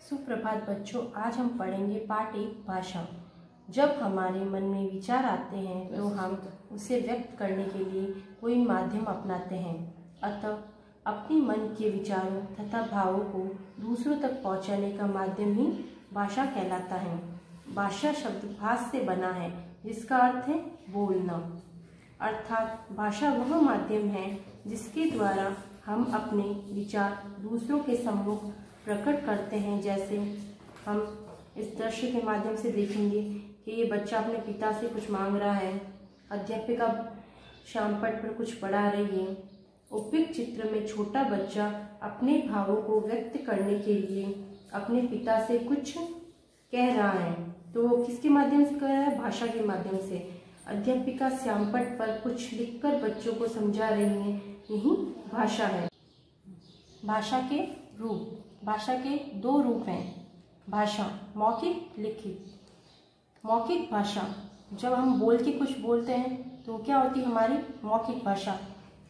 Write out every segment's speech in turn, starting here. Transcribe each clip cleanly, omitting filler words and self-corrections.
सुप्रभात बच्चों, आज हम पढ़ेंगे पाठ 1 भाषा। जब हमारे मन में विचार आते हैं तो हम उसे व्यक्त करने के लिए कोई माध्यम अपनाते हैं। अतः अपने मन के विचारों तथा भावों को दूसरों तक पहुंचाने का माध्यम ही भाषा कहलाता है। भाषा शब्द भाष से बना है, जिसका अर्थ है बोलना। अर्थात भाषा वह माध्यम है जिसके द्वारा हम अपने विचार दूसरों के सम्मुख प्रकट करते हैं। जैसे हम इस दृश्य के माध्यम से देखेंगे कि ये बच्चा अपने पिता से कुछ मांग रहा है, अध्यापिका श्यामपट्ट पर कुछ पढ़ा रही है। उपयुक्त चित्र में छोटा बच्चा अपने भावों को व्यक्त करने के लिए अपने पिता से कुछ कह रहा है, तो वो किसके माध्यम से कह रहा है? भाषा के माध्यम से। अध्यापिका श्यामपट्ट पर कुछ लिखकर बच्चों को समझा रही है, यही भाषा है। भाषा के रूप। भाषा के 2 रूप हैं। भाषा मौखिक, लिखित। मौखिक भाषा, जब हम बोल के कुछ बोलते हैं तो क्या होती है? हमारी मौखिक भाषा।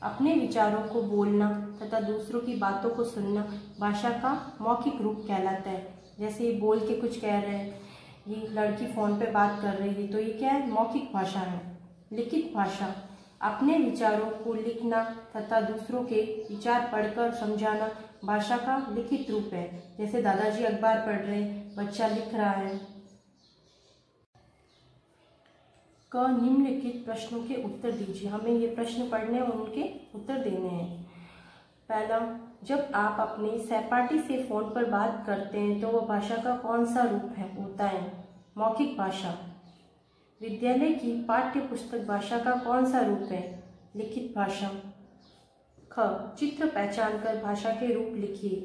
अपने विचारों को बोलना तथा दूसरों की बातों को सुनना भाषा का मौखिक रूप कहलाता है। जैसे ये बोल के कुछ कह रहे हैं, ये लड़की फ़ोन पे बात कर रही है, तो ये क्या है? मौखिक भाषा है। लिखित भाषा, अपने विचारों को लिखना तथा दूसरों के विचार पढ़कर समझाना भाषा का लिखित रूप है। जैसे दादाजी अखबार पढ़ रहे हैं, बच्चा लिख रहा है। क निम्नलिखित प्रश्नों के उत्तर दीजिए। हमें ये प्रश्न पढ़ने और उनके उत्तर देने हैं। पहला, जब आप अपने सहपाठी से फोन पर बात करते हैं तो वह भाषा का कौन सा रूप होता है? मौखिक भाषा। विद्यालय की पाठ्य पुस्तक भाषा का कौन सा रूप है? लिखित भाषा। ख, चित्र पहचान कर भाषा के रूप लिखिए।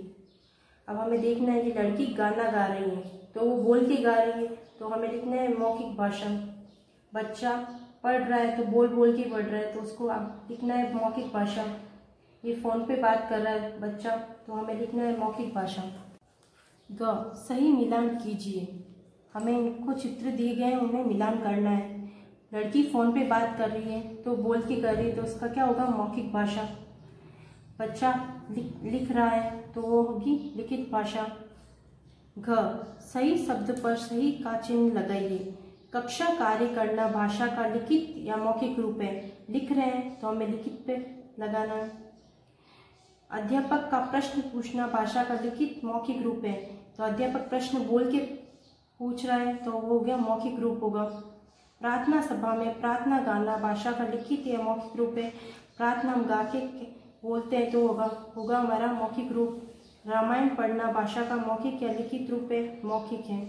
अब हमें देखना है कि लड़की गाना गा रही है, तो वो बोल के गा रही है, तो हमें लिखना है मौखिक भाषा। बच्चा पढ़ रहा है तो बोल बोल के पढ़ रहा है, तो उसको अब लिखना है मौखिक भाषा। ये फ़ोन पे बात कर रहा है बच्चा, तो हमें लिखना है मौखिक भाषा। ग, सही मिलान कीजिए। हमें इनको चित्र दिए गए हैं, उन्हें मिलान करना है। लड़की फ़ोन पे बात कर रही है तो बोल के कर रही है, तो उसका क्या होगा? मौखिक भाषा। बच्चा लिख रहा है तो वो होगी लिखित भाषा। घ, सही शब्द पर सही का चिन्ह लगाइए। कक्षा कार्य करना भाषा का लिखित या मौखिक रूप है। लिख रहे हैं तो हमें लिखित पे लगाना है। अध्यापक का प्रश्न पूछना भाषा का लिखित मौखिक रूप है, तो अध्यापक प्रश्न बोल के पूछ रहा है तो वो हो गया मौखिक रूप होगा। प्रार्थना सभा में प्रार्थना गाना भाषा का लिखित या मौखिक रूप है। प्रार्थना हम गा के बोलते हैं तो होगा हमारा मौखिक रूप। रामायण पढ़ना भाषा का मौखिक या लिखित रूप है? मौखिक है।